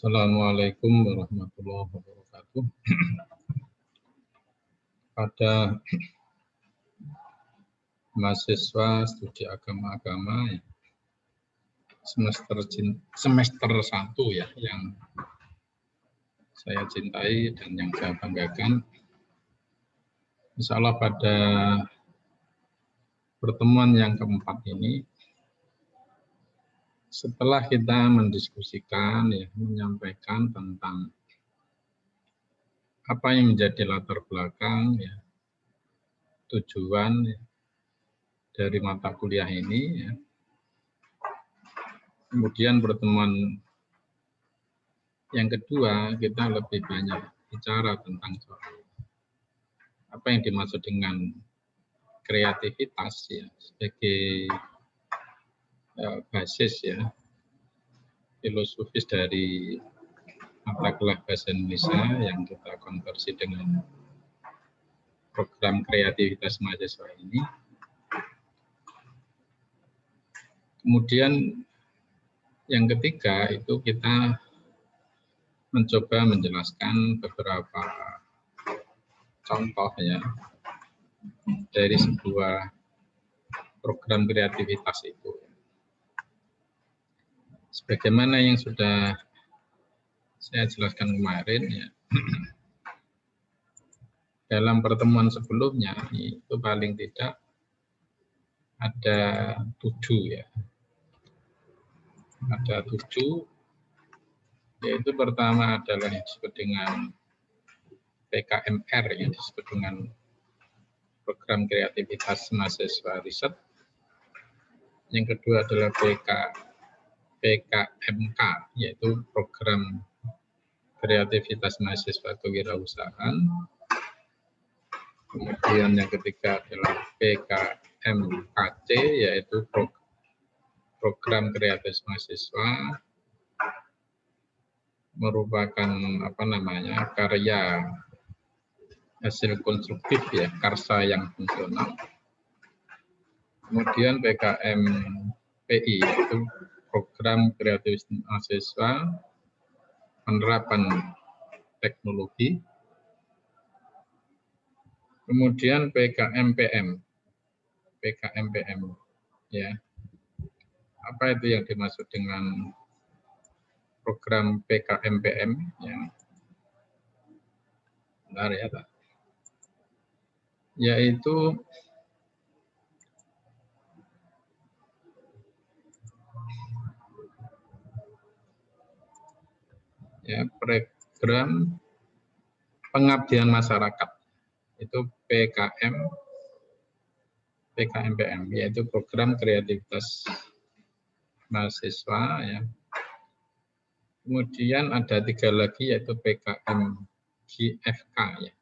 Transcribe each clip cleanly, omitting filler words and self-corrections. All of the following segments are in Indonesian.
Assalamualaikum warahmatullahi wabarakatuh. Pada mahasiswa studi agama-agama ya, semester 1 ya, yang saya cintai dan yang saya banggakan. Insya Allah pada pertemuan yang keempat ini, setelah kita mendiskusikan ya, menyampaikan tentang apa yang menjadi latar belakang ya, tujuan ya, dari mata kuliah ini ya. Kemudian pertemuan yang kedua, kita lebih banyak bicara tentang soal apa yang dimaksud dengan kreativitas ya, sebagai basis ya, filosofis dari mata kuliah bahasa Indonesia yang kita konversi dengan program kreativitas mahasiswa ini. Kemudian yang ketiga itu kita mencoba menjelaskan beberapa contoh ya dari sebuah program kreativitas itu. Sebagaimana yang sudah saya jelaskan kemarin ya, dalam pertemuan sebelumnya itu paling tidak ada 7 ya. Ada 7, yaitu pertama adalah yang disebut dengan PKMR, yang disebut dengan program kreativitas mahasiswa riset. Yang kedua adalah PKMK, yaitu program kreativitas mahasiswa kewirausahaan. Kemudian yang ketiga adalah PKMKC, yaitu program kreativitas mahasiswa, merupakan karya hasil konstruktif ya, karsa yang fungsional. Kemudian PKMPI, yaitu program kreativitas mahasiswa penerapan teknologi. Kemudian PKMPM ya. Apa itu yang dimaksud dengan program PKMPM ya? Bentar ya, Pak. Yaitu ya, program pengabdian masyarakat, itu PKMPM, yaitu program kreativitas mahasiswa ya. Kemudian ada 3 lagi, yaitu PKMGFK ya,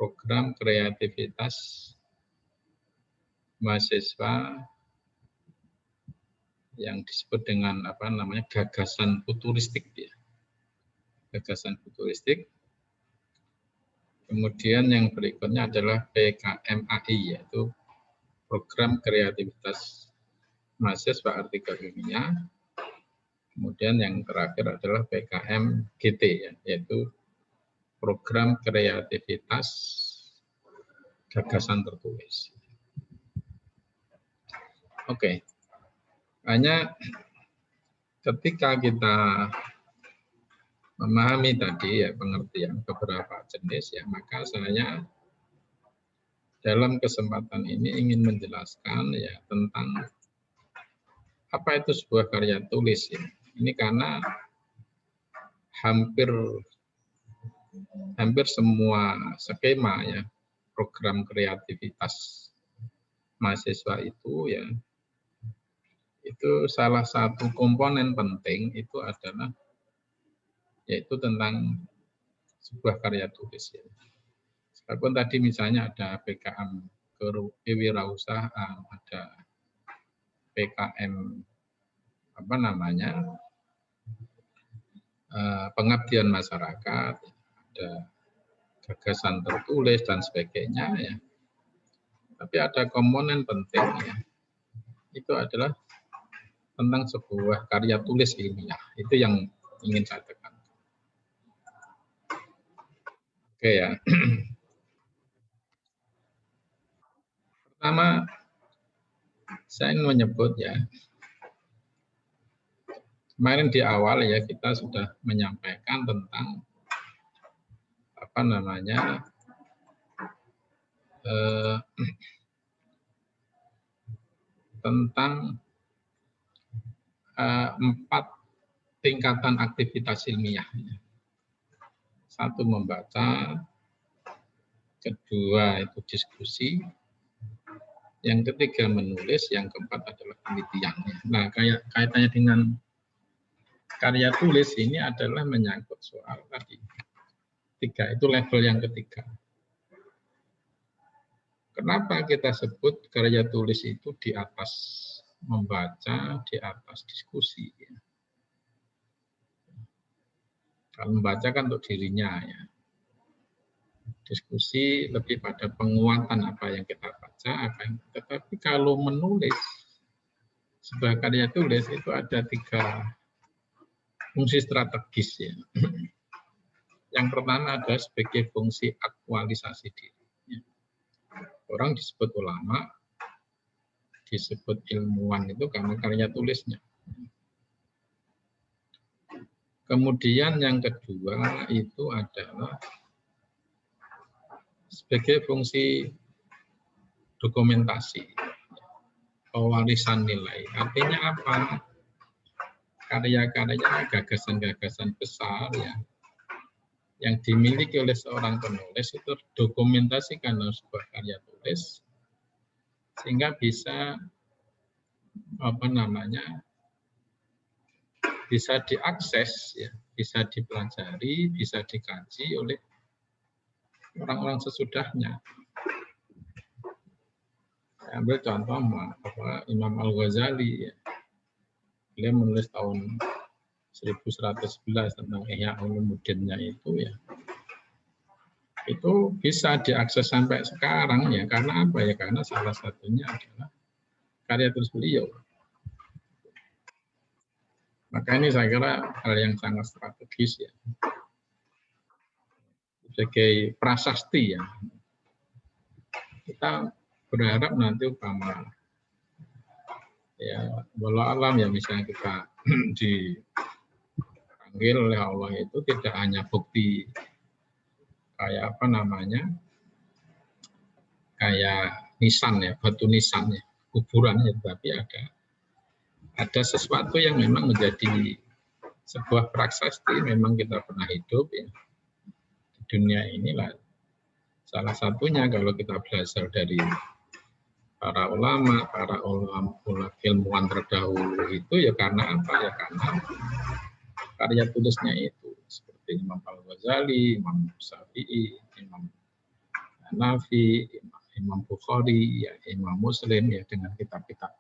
program kreativitas mahasiswa yang disebut dengan gagasan futuristik ya. Gagasan futuristik. Kemudian yang berikutnya adalah PKMAI, yaitu program kreativitas mahasiswa artikel ilmiah. Kemudian yang terakhir adalah PKMGT ya, yaitu program kreativitas gagasan tertulis. Oke. Hanya ketika kita memahami tadi ya pengertian beberapa jenis ya, maka saya dalam kesempatan ini ingin menjelaskan ya tentang apa itu sebuah karya tulis ya. Ini karena hampir semua skema ya program kreativitas mahasiswa itu ya, itu salah satu komponen penting itu adalah yaitu tentang sebuah karya tulis ya. Walaupun tadi misalnya ada PKM kewirausahaan, ada PKM pengabdian masyarakat, ada gagasan tertulis dan sebagainya ya. Tapi ada komponen penting ya, itu adalah tentang sebuah karya tulis ilmiah. Itu yang ingin saya tekankan. Oke ya. Pertama, saya ingin menyebut ya, kemarin di awal ya kita sudah menyampaikan tentang apa namanya tentang 4 tingkatan aktivitas ilmiah. Satu membaca, kedua itu diskusi, yang ketiga menulis, yang keempat adalah penelitian. Nah, kaitannya dengan karya tulis ini adalah menyangkut soal tadi. 3 itu level yang ketiga. Kenapa kita sebut karya tulis itu di atas membaca, di atas diskusi? Kalau membaca kan untuk dirinya ya. Diskusi lebih pada penguatan apa yang kita baca, tetapi kalau menulis sebagai karya tulis itu ada 3 fungsi strategis ya. Yang pertama adalah sebagai fungsi aktualisasi diri. Orang disebut ulama, disebut ilmuwan itu karena karya tulisnya. Kemudian yang kedua itu adalah sebagai fungsi dokumentasi, pewarisan nilai. Artinya apa? Karya-karya, gagasan-gagasan besar ya, yang dimiliki oleh seorang penulis itu dokumentasikan dalam sebuah karya tulis, sehingga bisa apa namanya, bisa diakses, ya, bisa dipelajari, bisa dikaji oleh orang-orang sesudahnya. Ambil contoh Imam Al-Ghazali, ya. Beliau menulis tahun 1111 tentang Ihya Ulumuddin-nya itu ya. Itu bisa diakses sampai sekarang ya, karena apa ya? Karena salah satunya adalah karya tulis beliau. Maka ini saya kira hal yang sangat strategis ya. Sebagai prasasti ya. Kita berharap nanti umpama ya, walau alam ya, misalnya kita dipanggil oleh Allah itu tidak hanya bukti kayak apa namanya, kayak nisan ya, batu nisan ya, kuburan ya, tapi ada sesuatu yang memang menjadi sebuah prasasti. Memang kita pernah hidup ya di dunia inilah. Salah satunya kalau kita belajar dari para ulama ilmuwan terdahulu itu ya karena apa ya, karena karya tulisnya itu, seperti Imam Al-Ghazali, Imam Syafi'i, Imam Hanafi, Imam Bukhari, ya, Imam Muslim ya, dengan kitab-kitab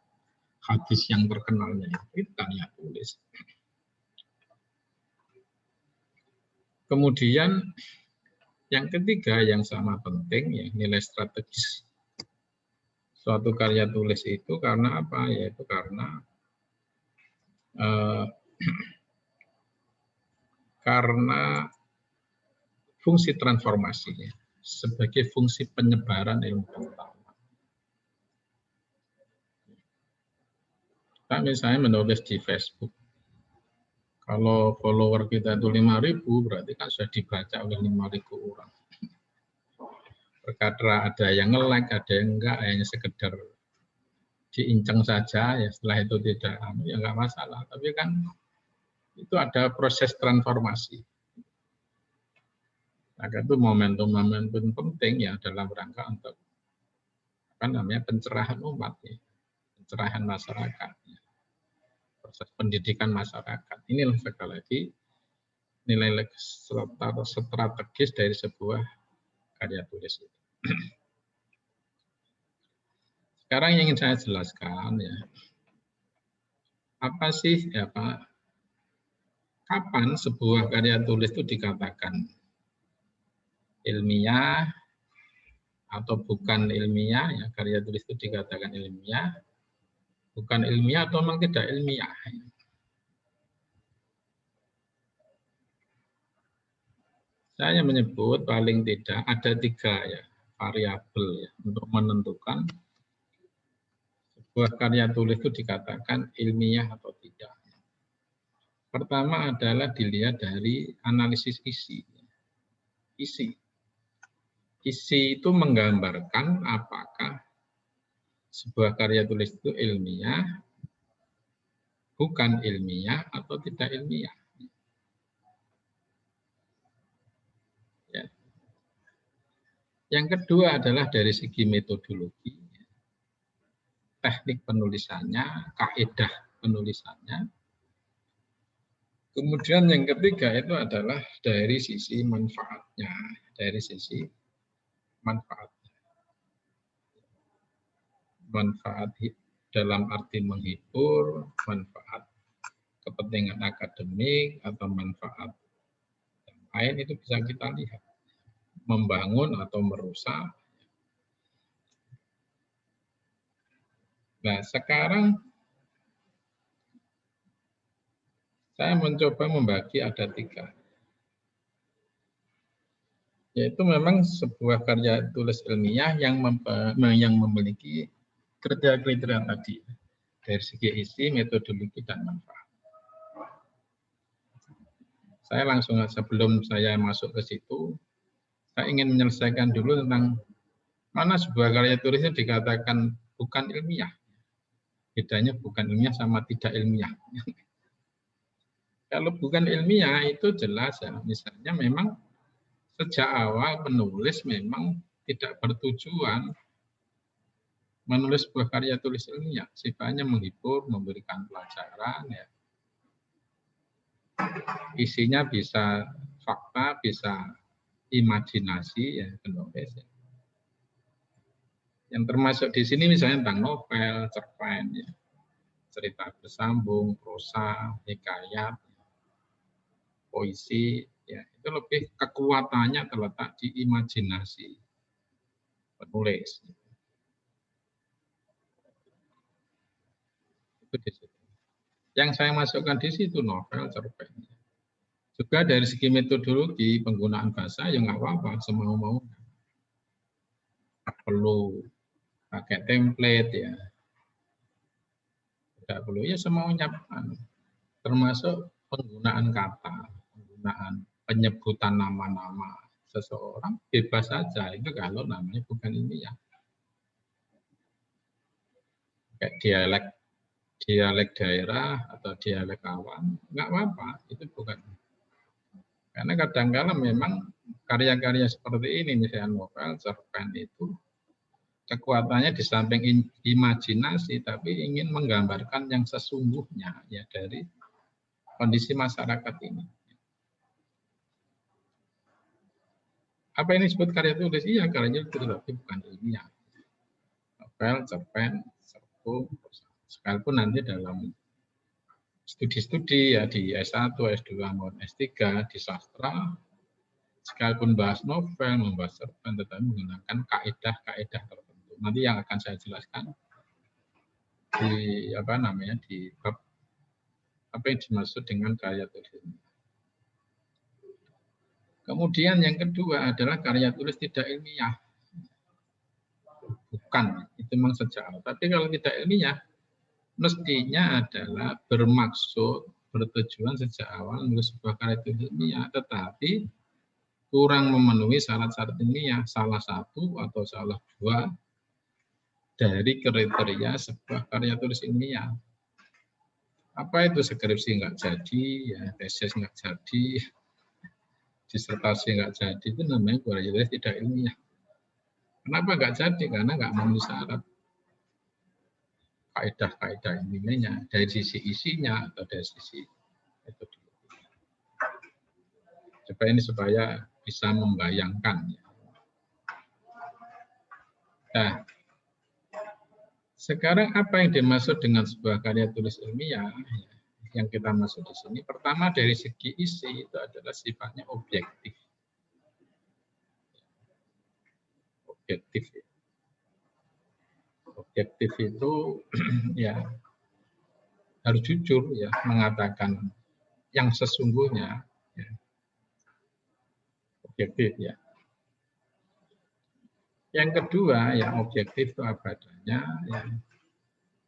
hadis yang terkenalnya itu karya tulis. Kemudian yang ketiga yang sama penting ya, nilai strategis suatu karya tulis itu karena apa? Yaitu karena fungsi transformasinya sebagai fungsi penyebaran ilmu pengetahuan. Kita misalnya menulis di Facebook, kalau follower kita itu 5.000, berarti kan sudah dibaca oleh 5.000 orang. Perkara ada yang nge-like, ada yang enggak, hanya sekedar diinceng saja, ya setelah itu tidak, ya enggak masalah. Tapi kan itu ada proses transformasi. Maka itu momentum-momentum penting ya dalam rangka untuk apa namanya, pencerahan umat, ya, pencerahan masyarakat, ya, proses pendidikan masyarakat. Inilah sekali lagi nilai strategis dari sebuah karya tulis itu. Sekarang yang ingin saya jelaskan ya, apa sih ya Pak, kapan sebuah karya tulis itu dikatakan ilmiah atau bukan ilmiah ya, karya tulis itu dikatakan ilmiah, bukan ilmiah atau memang tidak ilmiah. Saya menyebut paling tidak ada 3 ya variabel ya untuk menentukan sebuah karya tulis itu dikatakan ilmiah atau tidak. Pertama adalah dilihat dari analisis isi. Isi itu menggambarkan apakah sebuah karya tulis itu ilmiah, bukan ilmiah, atau tidak ilmiah. Ya. Yang kedua adalah dari segi metodologi, teknik penulisannya, kaidah penulisannya. Kemudian yang ketiga itu adalah dari sisi manfaatnya, dari sisi manfaat. Manfaat dalam arti menghibur, manfaat kepentingan akademik, atau manfaat yang lain itu bisa kita lihat. Membangun atau merusak. Nah, sekarang saya mencoba membagi ada 3. Yaitu memang sebuah karya tulis ilmiah yang memiliki kriteria-kriteria tadi. Dari segi isi, metodologi, dan manfaat. Saya langsung, sebelum saya masuk ke situ, saya ingin menyelesaikan dulu tentang mana sebuah karya tulisnya dikatakan bukan ilmiah. Bedanya bukan ilmiah sama tidak ilmiah. Kalau bukan ilmiah itu jelas ya, misalnya memang sejak awal penulis memang tidak bertujuan menulis sebuah karya tulis ilmiah, sifatnya menghibur, memberikan pelajaran, ya. Isinya bisa fakta, bisa imajinasi, ya penulis. Ya. Yang termasuk di sini misalnya tentang novel, cerpen, ya. Cerita bersambung, prosa, hikayat, puisi, ya itu lebih kekuatannya terletak di imajinasi penulis. Itu di situ. Yang saya masukkan di situ novel, cerpen. Juga dari segi metodologi penggunaan bahasa yang nggak apa-apa, semau-mau. Perlu pakai template ya. Tidak perlu ya semaunya. Termasuk penggunaan kata, penggunaan penyebutan nama-nama seseorang bebas saja itu kalau namanya bukan ilmiah. Kayak dialek daerah atau dialek awam, nggak apa-apa, itu bukan. Karena kadang-kadang memang karya-karya seperti ini, misalnya novel, cerpen itu, kekuatannya di samping imajinasi, tapi ingin menggambarkan yang sesungguhnya ya dari kondisi masyarakat ini. Apa ini disebut karya tulis? Iya, karya tulis, tapi bukan ilmiah. Novel, cerpen, serpung, sekalipun nanti dalam studi-studi ya di S1, S2, maupun S3 di sastra, sekalipun bahas novel, membahas cerpen, tetapi menggunakan kaidah-kaidah tertentu. Nanti yang akan saya jelaskan di di bab apa yang dimaksud dengan karya tulis. Kemudian yang kedua adalah karya tulis tidak ilmiah. Bukan, itu memang sejak awal. Tapi kalau tidak ilmiah, mestinya adalah bermaksud, bertujuan sejak awal menulis sebuah karya tulis ilmiah, tetapi kurang memenuhi syarat-syarat ilmiah, salah satu atau salah dua dari kriteria sebuah karya tulis ilmiah. Apa itu skripsi nggak jadi, ya, tesis nggak jadi, disertasi nggak jadi, itu namanya karya tulis tidak ilmiah. Kenapa nggak jadi? Karena nggak memenuhi syarat kaidah-kaidah ilmiahnya dari sisi isinya atau dari sisi metodologi. Supaya bisa membayangkan. Nah, sekarang apa yang dimaksud dengan sebuah karya tulis ilmiah? Yang kita maksud di sini, pertama dari segi isi itu adalah sifatnya objektif. Objektif itu ya harus jujur ya mengatakan yang sesungguhnya. Ya. objektif ya. Yang kedua, yang objektif itu apa adanya, ya.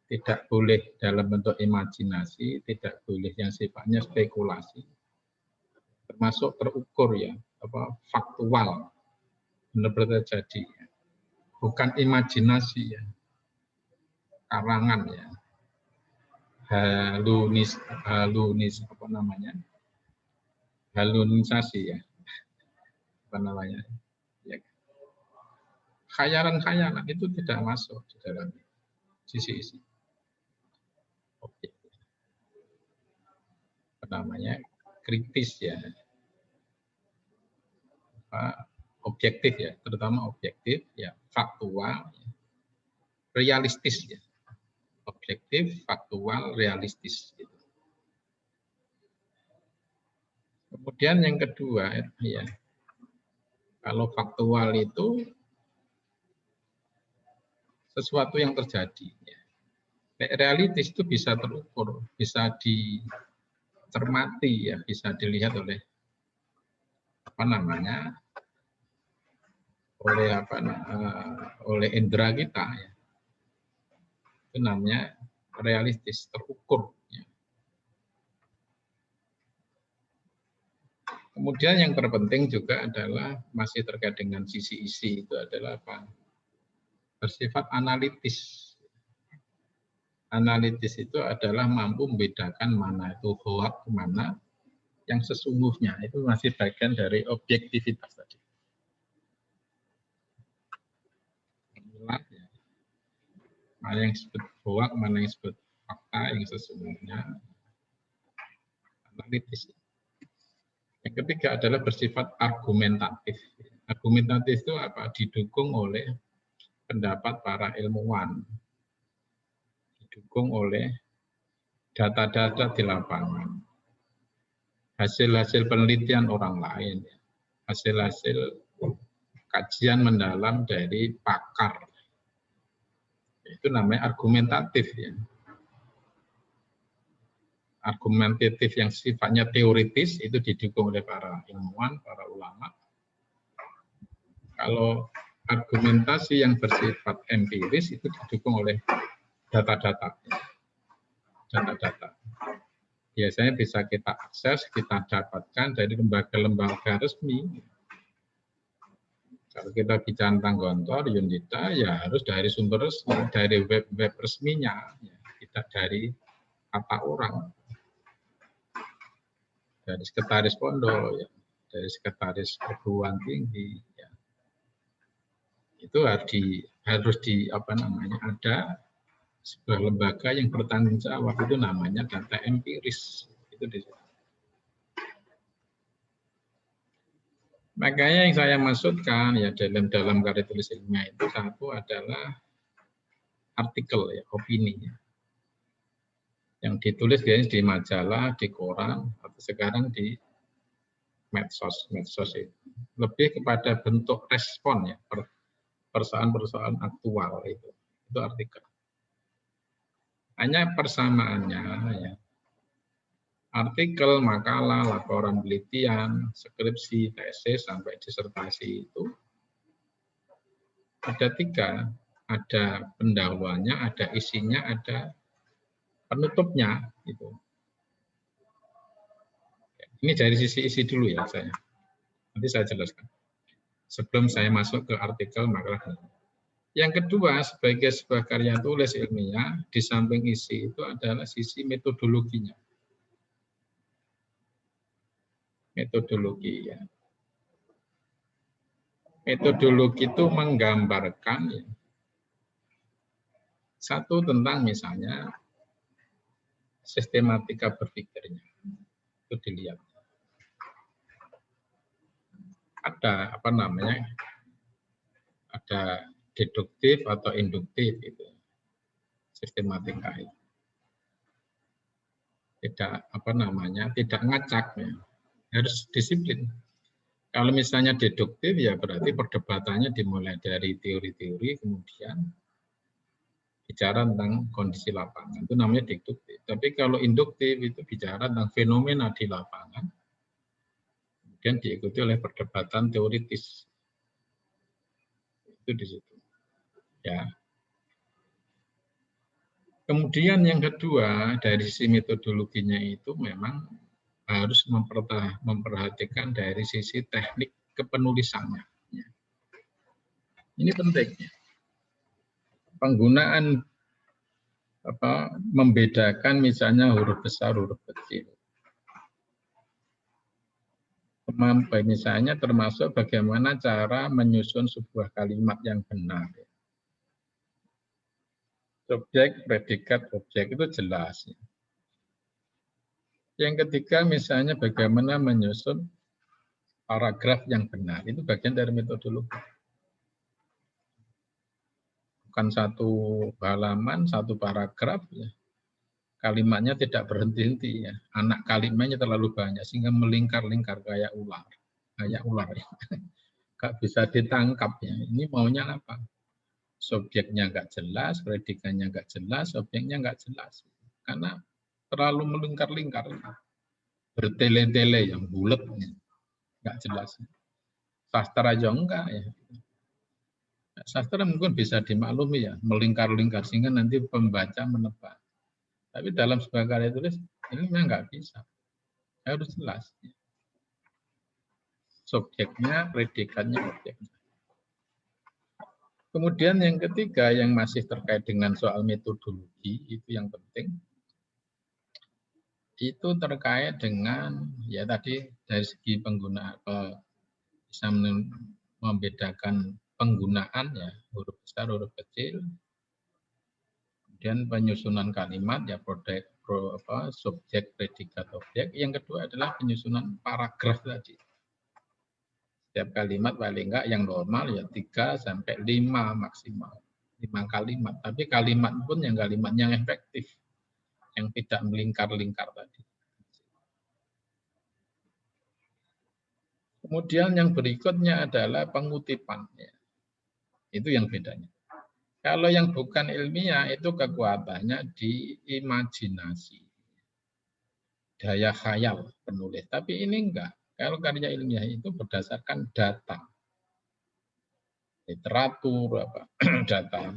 Tidak boleh dalam bentuk imajinasi, tidak boleh yang sifatnya spekulasi, termasuk terukur ya, apa faktual, benar-benar terjadi, ya. Bukan imajinasi ya, karangan ya, halunis apa namanya, halunisasi ya, apa namanya, ya. Khayalan-khayalan itu tidak masuk di dalam sisi isi. Apa namanya, kritis ya, objektif ya, terutama objektif ya, faktual, ya, realistis ya, objektif, faktual, realistis. Gitu. Kemudian yang kedua ya, kalau faktual itu sesuatu yang terjadi. Ya. Realistis itu bisa terukur, bisa dicermati ya, bisa dilihat oleh apa namanya, oleh indera kita ya. Itu namanya realistis, terukur ya. Kemudian yang terpenting juga adalah masih terkait dengan sisi isi, itu adalah apa, bersifat analitis. Analitis itu adalah mampu membedakan mana itu hoax, mana yang sesungguhnya. Itu masih bagian dari objektivitas tadi. Mana yang disebut hoax, mana yang disebut fakta yang sesungguhnya. Analitis. Yang ketiga adalah bersifat argumentatif. Argumentatif itu apa? Didukung oleh pendapat para ilmuwan, didukung oleh data-data di lapangan, hasil-hasil penelitian orang lain, hasil-hasil kajian mendalam dari pakar. Itu namanya argumentatif ya. Argumentatif yang sifatnya teoritis itu didukung oleh para ilmuwan, para ulama. Kalau argumentasi yang bersifat empiris itu didukung oleh data-data. Data-data. Biasanya bisa kita akses, kita dapatkan dari lembaga-lembaga resmi. Kalau kita bicara tentang Gontor, Yunita, ya harus dari sumber resmi, dari web-web resminya, ya, tidak dari kata orang. Dari sekretaris pondok, ya, dari sekretaris perguruan tinggi, ya. Itu harus di apa namanya, ada sebuah lembaga yang bertanggung jawab, itu namanya data empiris. Itu di situ. Makanya yang saya maksudkan ya dalam karya tulis ilmiah itu satu adalah artikel ya, opini. Yang ditulis biasanya di majalah, di koran, atau sekarang di medsos itu. Lebih kepada bentuk respon ya, persoalan-persoalan aktual itu artikel. Hanya persamaannya ya, artikel, makalah, laporan penelitian, skripsi, tesis sampai disertasi itu ada 3, ada pendahuluannya, ada isinya, ada penutupnya itu. Ini dari sisi isi dulu ya saya. Nanti saya jelaskan. Sebelum saya masuk ke artikel makalah. Yang kedua, sebagai sebuah karya tulis ilmiah, di samping isi itu adalah sisi metodologinya. Metodologi ya. Metodologi itu menggambarkan ya, satu tentang misalnya sistematika berpikirnya. Itu dilihat. Ada apa namanya? Ada deduktif atau induktif itu. Sistematika itu. Tidak apa namanya? Tidak ngacak ya. Harus disiplin. Kalau misalnya deduktif ya berarti perdebatannya dimulai dari teori-teori kemudian bicara tentang kondisi lapangan. Itu namanya deduktif. Tapi kalau induktif itu bicara tentang fenomena di lapangan. kemudian diikuti oleh perdebatan teoritis. Itu di situ. Ya. Kemudian yang kedua dari sisi metodologinya itu memang harus memperhatikan dari sisi teknik kepenulisannya. Ini penting. Penggunaan membedakan misalnya huruf besar, huruf kecil. Misalnya termasuk bagaimana cara menyusun sebuah kalimat yang benar. Subjek, predikat, objek itu jelas. Yang ketiga misalnya bagaimana menyusun paragraf yang benar. Itu bagian dari metodologi. Bukan satu halaman, satu paragraf. Ya. Kalimatnya tidak berhenti-henti. Ya. Anak kalimatnya terlalu banyak sehingga melingkar-lingkar kayak ular. Kayak ular. Ya. Gak bisa ditangkap. Ya. Ini maunya apa? Subjeknya nggak jelas, predikannya nggak jelas, objeknya nggak jelas. Karena terlalu melingkar-lingkar, bertele-tele yang bulat, nggak jelas. Sastra aja enggak ya. Sastra mungkin bisa dimaklumi ya, melingkar-lingkar sehingga nanti pembaca menebak. Tapi dalam sebuah karya tulis ini memang nggak bisa, harus jelas. Subjeknya, predikannya, objeknya. Kemudian yang ketiga yang masih terkait dengan soal metodologi itu yang penting itu terkait dengan ya tadi dari segi penggunaan bisa membedakan penggunaan ya huruf besar huruf kecil kemudian penyusunan kalimat ya subjek predikat objek yang kedua adalah penyusunan paragraf tadi. Setiap kalimat paling enggak yang normal ya 3 sampai 5 maksimal. 5 kalimat. Tapi kalimat pun yang kalimat yang efektif. Yang tidak melingkar-lingkar tadi. Kemudian yang berikutnya adalah pengutipan. Ya. Itu yang bedanya. Kalau yang bukan ilmiah itu kekuatannya di imajinasi. Daya khayal penulis. Tapi ini enggak. Kalau karya ilmiah itu berdasarkan data. Literatur, data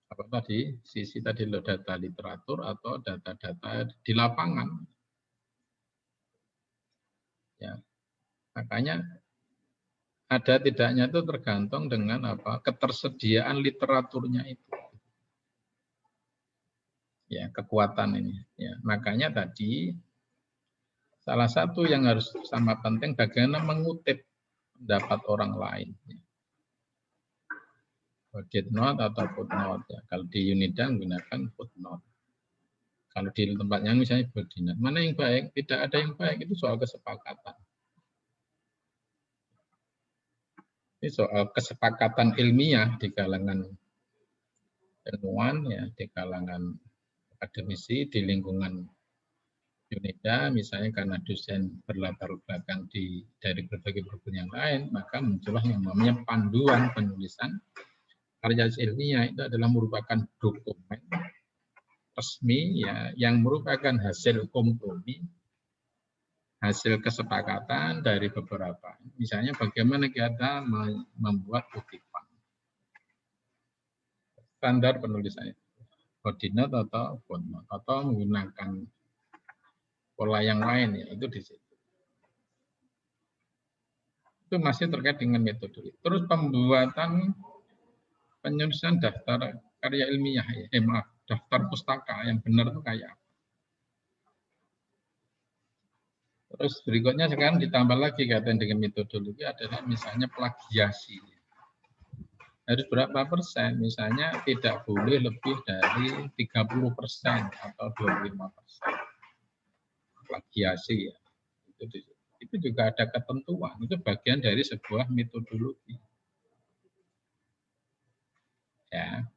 apa tadi sisi tadi lo data literatur atau data-data di lapangan ya makanya ada tidaknya itu tergantung dengan apa ketersediaan literaturnya itu ya kekuatan ini ya makanya tadi salah satu yang harus sama penting bagaimana mengutip pendapat orang lain footnote atau footnote ya kalau di Unida menggunakan footnote. Kalau di tempatnya misalnya berdinat, mana yang baik? Tidak ada yang baik, itu soal kesepakatan. Ini soal kesepakatan ilmiah di kalangan ilmuwan, ya, di kalangan akademisi, di lingkungan Unida, misalnya karena dosen berlatar belakang dari berbagai perguruan yang lain, maka muncullah yang namanya panduan penulisan karya ilmiah itu adalah merupakan dokumen resmi ya yang merupakan hasil kompromi hasil kesepakatan dari beberapa. Misalnya bagaimana kita membuat kutipan. Standar penulisannya. Ordinat atau footnote. Atau menggunakan pola yang lain ya itu di situ. Itu masih terkait dengan metode. Terus pembuatan penyusunan daftar karya ilmiah ya. Daftar pustaka yang benar itu kayak apa? Terus berikutnya sekarang ditambah lagi kaitan dengan metodologi adalah misalnya plagiasi. Harus berapa persen? Misalnya tidak boleh lebih dari 30% atau 25%. Plagiasi ya. Itu juga ada ketentuan. Itu bagian dari sebuah metodologi. Ya.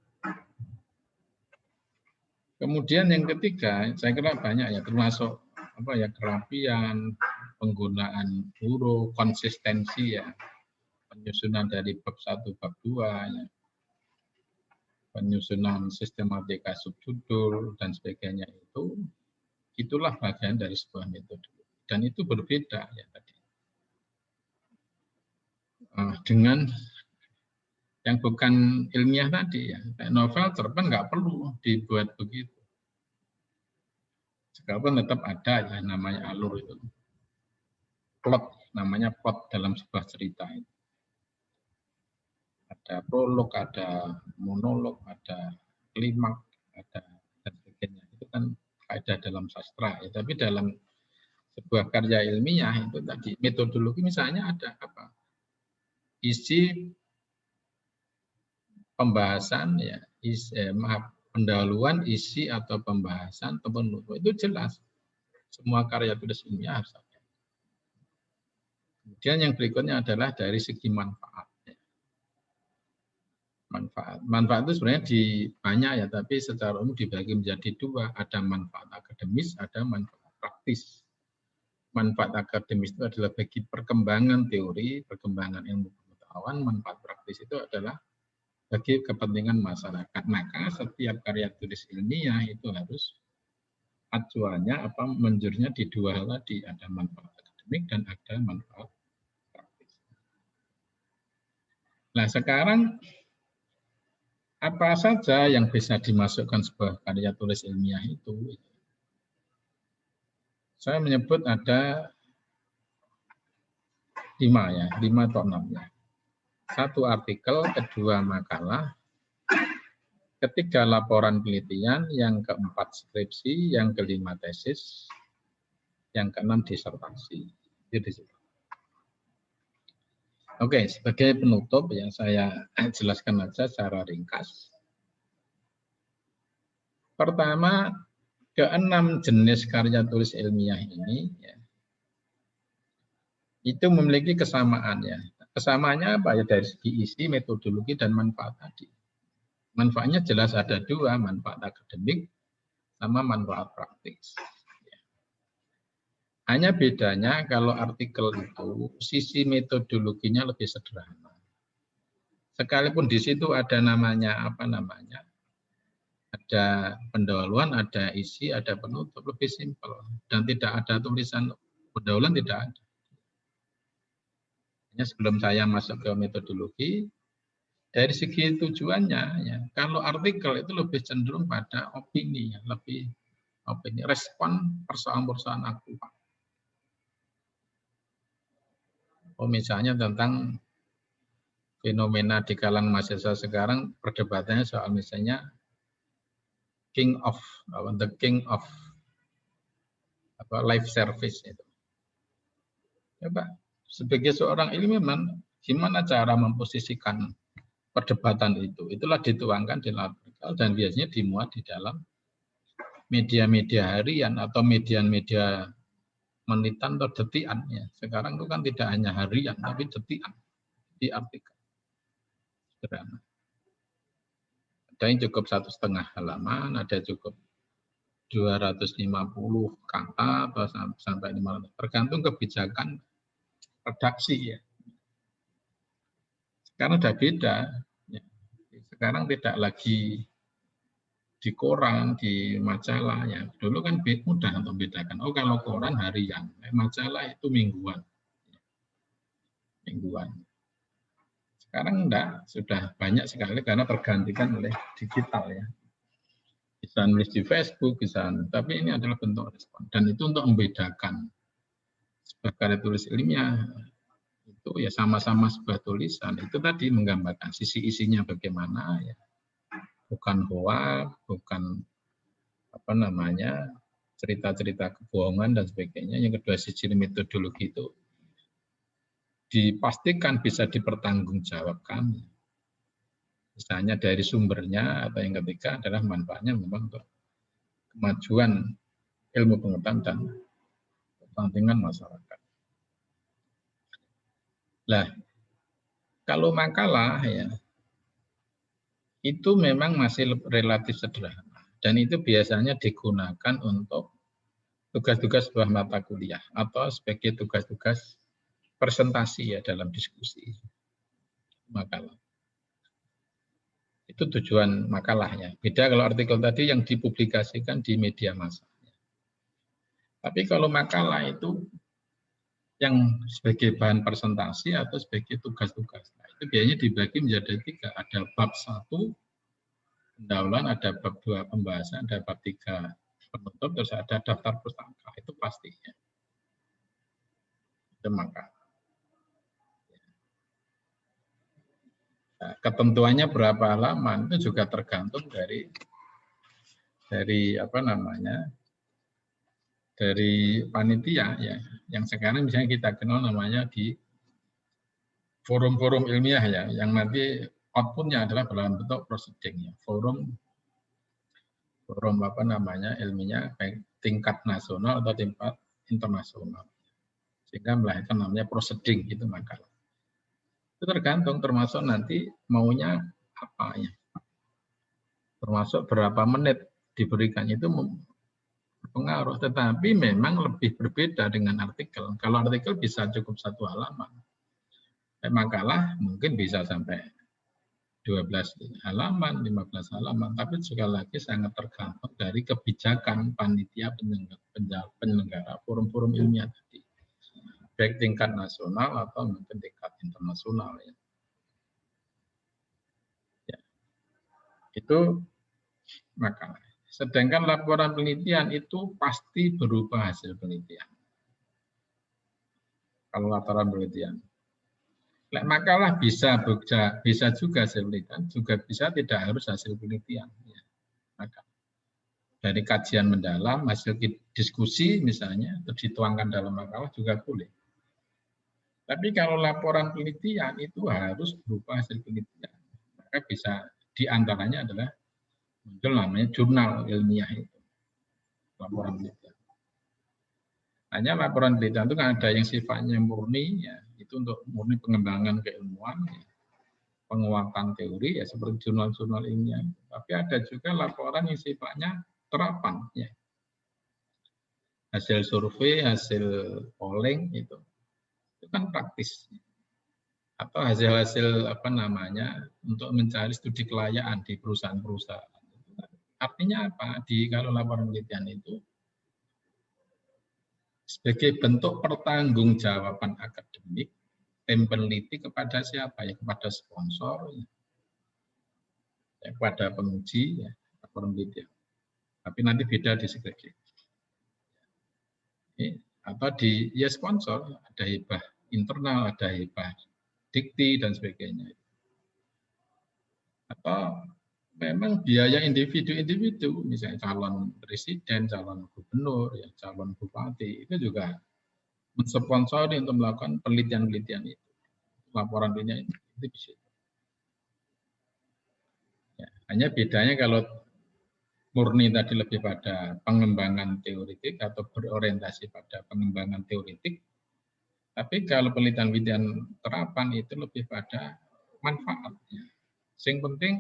Kemudian yang ketiga, saya kira banyak ya termasuk apa ya kerapian, penggunaan huruf, konsistensi ya. Penyusunan dari bab 1 bab 2 ya. Penyusunan sistematika subjudul dan sebagainya itu itulah bagian dari sebuah metode dan itu berbeda ya tadi dengan yang bukan ilmiah tadi ya. Kayak novel cerpen nggak perlu dibuat begitu. Sekalipun tetap ada ya namanya alur itu. Plot, namanya plot dalam sebuah cerita itu. Ada prolog, ada monolog, ada klimaks, ada dan sebagainya. Itu kan ada dalam sastra ya. Tapi dalam sebuah karya ilmiah itu tadi metodologi misalnya ada apa? Isi pembahasan ya, pendahuluan, isi atau pembahasan atau penutup itu jelas. Semua karya tulis ilmiah harus ada. Kemudian yang berikutnya adalah dari segi manfaat. Manfaat itu sebenarnya banyak ya, tapi secara umum dibagi menjadi dua. Ada manfaat akademis, ada manfaat praktis. Manfaat akademis itu adalah bagi perkembangan teori, perkembangan ilmu pengetahuan. Manfaat praktis itu adalah bagi kepentingan masyarakat. Maka setiap karya tulis ilmiah itu harus acuannya menjurnya di dua hal tadi, ada manfaat akademik dan ada manfaat praktis. Nah sekarang apa saja yang bisa dimasukkan sebuah karya tulis ilmiah itu? Saya menyebut ada 5 atau 6 ya. 1 artikel, kedua makalah, ketiga laporan penelitian, yang keempat skripsi, yang kelima tesis, yang keenam disertasi. Oke, sebagai penutup yang saya jelaskan saja secara ringkas. Pertama, ke-6 jenis karya tulis ilmiah ini ya, itu memiliki kesamaan ya. Kesamaannya apa ya, dari segi isi, metodologi dan manfaat tadi. Manfaatnya jelas ada 2, manfaat akademik sama manfaat praktis. Hanya bedanya kalau artikel itu sisi metodologinya lebih sederhana. Sekalipun di situ ada namanya ada pendahuluan, ada isi, ada penutup, lebih simpel dan tidak ada tulisan pendahuluan, tidak ada. Hanya sebelum saya masuk ke metodologi, dari segi tujuannya ya, kalau artikel itu lebih cenderung pada opini, lebih opini, respon persoalan-persoalan aktual. Misalnya tentang fenomena di kalangan mahasiswa sekarang, perdebatannya soal misalnya the king of life service itu. Coba sebagai seorang ilmuwan, gimana cara memposisikan perdebatan itu? Itulah dituangkan di artikel dan biasanya dimuat di dalam media-media harian atau media-media menitan atau detikan ya. Sekarang itu kan tidak hanya harian tapi detikan di artikel. Sederhana. Ada yang cukup 1,5 halaman, ada cukup 250 kata atau sampai 500, tergantung kebijakan redaksi ya. Sekarang sudah beda. Ya. Sekarang tidak lagi di koran, di majalah ya. Dulu kan mudah untuk membedakan. Oh kalau koran harian, majalah itu mingguan. Sekarang enggak, sudah banyak sekali karena tergantikan oleh digital ya. Bisa nulis di Facebook, bisa, tapi ini adalah bentuk respon. Dan itu untuk membedakan sebuah karya tulis ilmiah itu ya sama-sama sebuah tulisan. Itu tadi menggambarkan sisi isinya bagaimana ya. Bukan hoax, bukan cerita-cerita kebohongan dan sebagainya. Yang kedua sisi metodologi itu dipastikan bisa dipertanggungjawabkan. Misalnya dari sumbernya, atau yang ketiga adalah manfaatnya memang untuk kemajuan ilmu pengetahuan dan kepentingan masyarakat. Nah, kalau makalah ya itu memang masih relatif sederhana dan itu biasanya digunakan untuk tugas-tugas sebuah mata kuliah atau sebagai tugas-tugas presentasi ya dalam diskusi makalah. Itu tujuan makalahnya. Beda kalau artikel tadi yang dipublikasikan di media massa. Tapi kalau makalah itu yang sebagai bahan presentasi atau sebagai tugas-tugas. Nah, itu biasanya dibagi menjadi 3. Ada bab 1 pendahuluan, ada bab 2 pembahasan, ada bab 3 penutup, terus ada daftar pustaka. Itu pastinya. Itu maka. Nah, ketentuannya berapa halaman itu juga tergantung dari apa namanya, dari panitia ya. Yang sekarang misalnya kita kenal namanya di forum-forum ilmiah ya, yang nanti outputnya adalah dalam bentuk proceeding ya. Forum apa namanya ilmiah baik tingkat nasional atau tingkat internasional, sehingga melahirkan namanya proceeding itu makalah. Itu tergantung termasuk nanti maunya apa ya, termasuk berapa menit diberikan itu pengaruh, tetapi memang lebih berbeda dengan artikel. Kalau artikel bisa cukup 1 halaman, makalah mungkin bisa sampai 12 halaman, 15 halaman, tapi sekali lagi sangat tergantung dari kebijakan panitia penyelenggara forum-forum ilmiah tadi, baik tingkat nasional atau mungkin tingkat internasional ya. Ya. Itu makalah. Sedangkan laporan penelitian itu pasti berupa hasil penelitian. Kalau laporan penelitian. Makalah bisa juga hasil penelitian, juga bisa tidak harus hasil penelitian. Ya. Maka dari kajian mendalam, hasil diskusi misalnya, atau dituangkan dalam makalah juga boleh. Tapi kalau laporan penelitian itu harus berupa hasil penelitian. Maka bisa diantaranya adalah muncul namanya jurnal ilmiah itu. Laporan penelitian. Hanya laporan penelitian itu kan ada yang sifatnya murni, ya, itu untuk murni pengembangan keilmuan, ya, penguatan teori, ya seperti jurnal-jurnal ilmiah. Tapi ada juga laporan yang sifatnya terapan, ya. Hasil survei, hasil polling itu kan praktis. Atau hasil-hasil apa namanya untuk mencari studi kelayakan di perusahaan-perusahaan. Artinya apa? Kalau laporan penelitian itu sebagai bentuk pertanggungjawaban akademik tim peneliti kepada siapa ya, kepada sponsor ya, kepada penguji ya, laporan penelitian. Tapi nanti beda di skripsi. Atau di ya sponsor ada hibah internal, ada hibah dikti dan sebagainya. Atau memang biaya individu-individu, misalnya calon presiden, calon gubernur, ya, calon bupati, itu juga mensponsori untuk melakukan penelitian-penelitian itu. Laporan penelitian itu bisa. Ya, hanya bedanya kalau murni tadi lebih pada pengembangan teoritik atau berorientasi pada pengembangan teoritik, tapi kalau penelitian-penelitian terapan itu lebih pada manfaatnya. Yang penting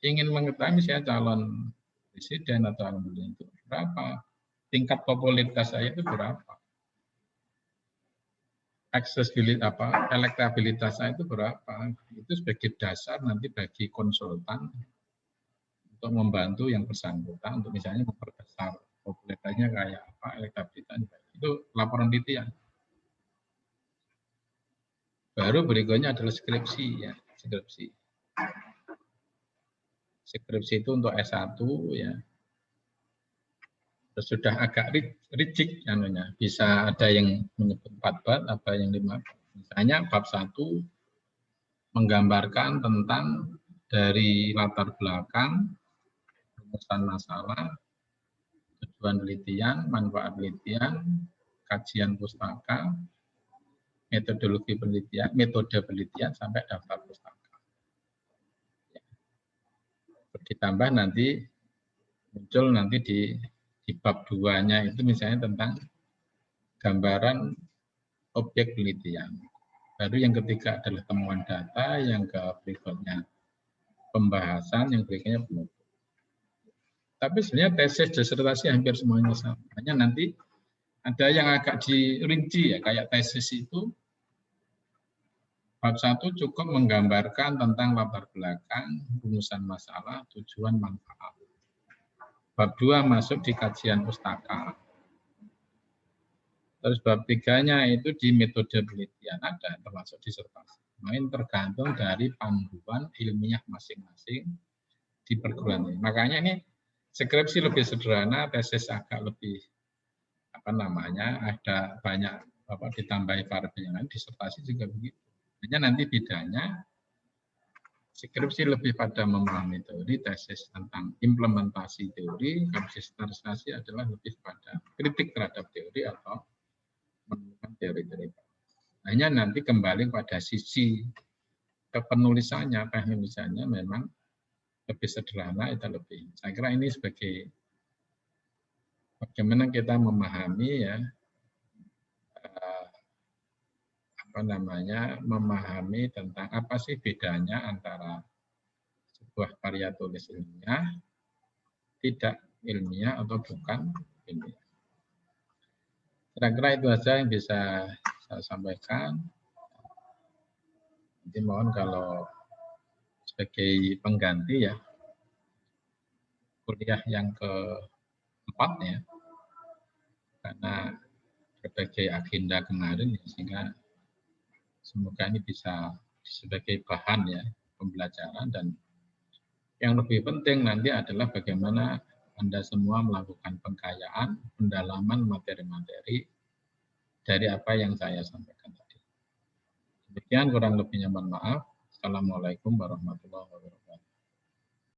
ingin mengetahui misalnya calon presiden atau calon itu berapa, tingkat popularitas saya itu berapa, aksesibilitas apa, elektabilitas saya itu berapa, itu sebagai dasar nanti bagi konsultan untuk membantu yang bersangkutan untuk misalnya memperbesar popularitasnya kayak apa, elektabilitasnya. Itu laporan penelitian. Baru berikutnya adalah skripsi ya, skripsi. Skripsi itu untuk S1 ya. Sudah agak rigid anunya. Bisa ada yang menyebut 4 bab, ada yang 5 bab. Misalnya bab 1 menggambarkan tentang dari latar belakang, rumusan masalah, tujuan penelitian, manfaat penelitian, kajian pustaka, metodologi penelitian, metode penelitian sampai daftar pustaka. Ditambah nanti muncul nanti di bab 2-nya itu misalnya tentang gambaran objek penelitian. Baru yang ketiga adalah temuan data, yang ke berikutnya pembahasan, yang berikutnya penutup. Tapi sebenarnya tesis disertasi hampir semuanya sama. Hanya nanti ada yang agak dirinci ya, kayak tesis itu bab 1 cukup menggambarkan tentang latar belakang, rumusan masalah, tujuan, manfaat. Bab 2 masuk di kajian pustaka. Terus bab 3-nya itu di metode penelitian ada, termasuk disertasi. Main tergantung dari panduan ilmiah masing-masing di perguruan tinggi. Makanya ini skripsi lebih sederhana, tesis agak lebih ada banyak ditambahi variabel yang lain, disertasi juga begitu. Hanya nanti bedanya skripsi lebih pada memahami teori, tesis tentang implementasi teori, kalau disertasi adalah lebih pada kritik terhadap teori atau menemukan teori-teori. Hanya nanti kembali pada sisi kepenulisannya, teknisnya memang lebih sederhana, itu lebih. Saya kira ini sebagai bagaimana kita memahami ya memahami tentang apa sih bedanya antara sebuah karya tulis ilmiah, tidak ilmiah atau bukan ilmiah. Kira-kira itu saja yang bisa saya sampaikan. Nanti mohon kalau sebagai pengganti ya kuliah yang keempat ya, karena berbagai agenda kemarin ya, sehingga semoga ini bisa sebagai bahan ya pembelajaran, dan yang lebih penting nanti adalah bagaimana Anda semua melakukan pengkayaan, pendalaman materi-materi dari apa yang saya sampaikan tadi. Demikian, kurang lebihnya mohon maaf. Assalamualaikum warahmatullahi wabarakatuh.